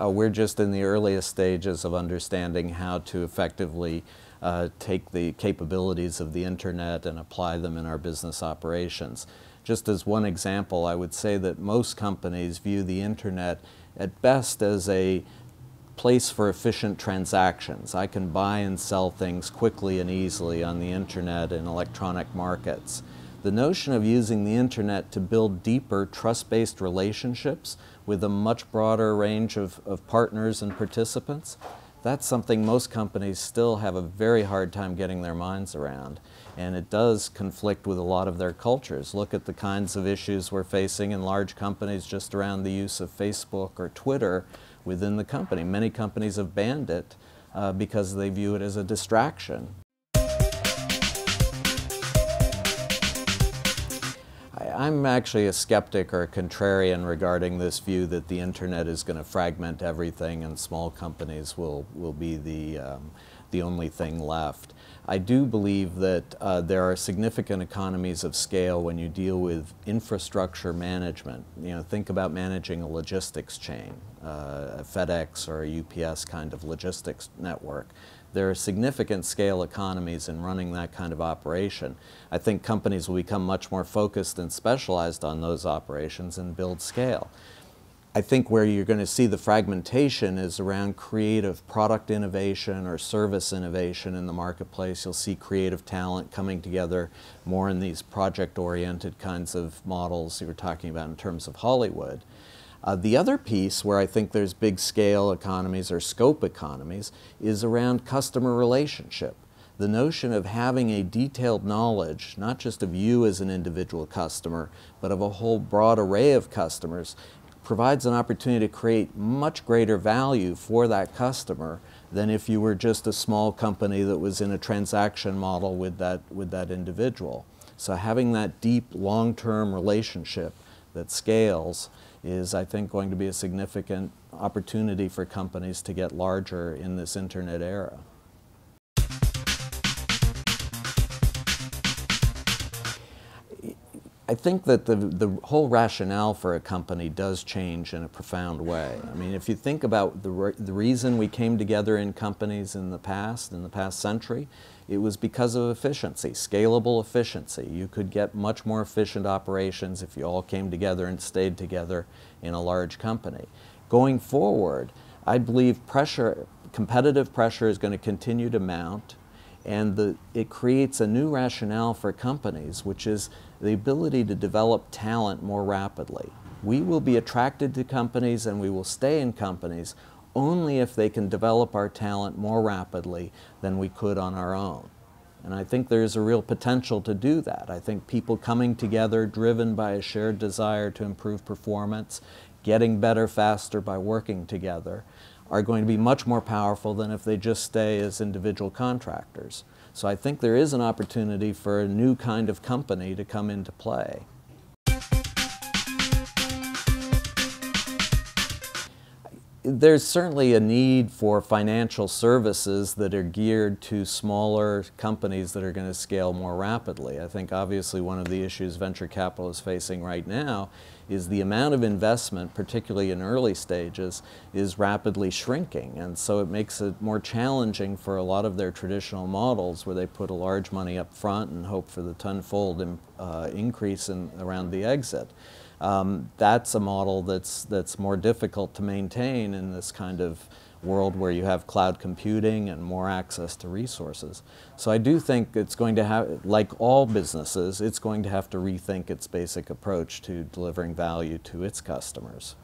We're just in the earliest stages of understanding how to effectively take the capabilities of the internet and apply them in our business operations. Just as one example, I would say that most companies view the internet at best as a place for efficient transactions. I can buy and sell things quickly and easily on the internet and electronic markets. The notion of using the internet to build deeper trust-based relationships with a much broader range of partners and participants, that's something most companies still have a very hard time getting their minds around. And it does conflict with a lot of their cultures. Look at the kinds of issues we're facing in large companies just around the use of Facebook or Twitter within the company. Many companies have banned it because they view it as a distraction. I'm actually a skeptic or a contrarian regarding this view that the internet is going to fragment everything and small companies will be the only thing left. I do believe that there are significant economies of scale when you deal with infrastructure management. You know, think about managing a logistics chain, a FedEx or a UPS kind of logistics network. There are significant scale economies in running that kind of operation. I think companies will become much more focused and specialized on those operations and build scale. I think where you're going to see the fragmentation is around creative product innovation or service innovation in the marketplace. You'll see creative talent coming together more in these project-oriented kinds of models you were talking about in terms of Hollywood. The other piece where I think there's big scale economies or scope economies is around customer relationship. The notion of having a detailed knowledge, not just of you as an individual customer, but of a whole broad array of customers, provides an opportunity to create much greater value for that customer than if you were just a small company that was in a transaction model with that individual. So having that deep long-term relationship that scales is, I think, going to be a significant opportunity for companies to get larger in this internet era. I think that the whole rationale for a company does change in a profound way. I mean, if you think about the reason we came together in companies in the past century, it was because of efficiency, scalable efficiency. You could get much more efficient operations if you all came together and stayed together in a large company. Going forward, I believe competitive pressure is going to continue to mount, and it creates a new rationale for companies, which is the ability to develop talent more rapidly. We will be attracted to companies and we will stay in companies only if they can develop our talent more rapidly than we could on our own. And I think there's a real potential to do that. I think people coming together driven by a shared desire to improve performance, getting better faster by working together, are going to be much more powerful than if they just stay as individual contractors. So I think there is an opportunity for a new kind of company to come into play. There's certainly a need for financial services that are geared to smaller companies that are going to scale more rapidly. I think obviously one of the issues venture capital is facing right now is the amount of investment, particularly in early stages, is rapidly shrinking. And so it makes it more challenging for a lot of their traditional models where they put a large money up front and hope for the tenfold increase around the exit. That's a model that's more difficult to maintain in this kind of world where you have cloud computing and more access to resources. So I do think it's going to have, like all businesses, it's going to have to rethink its basic approach to delivering value to its customers.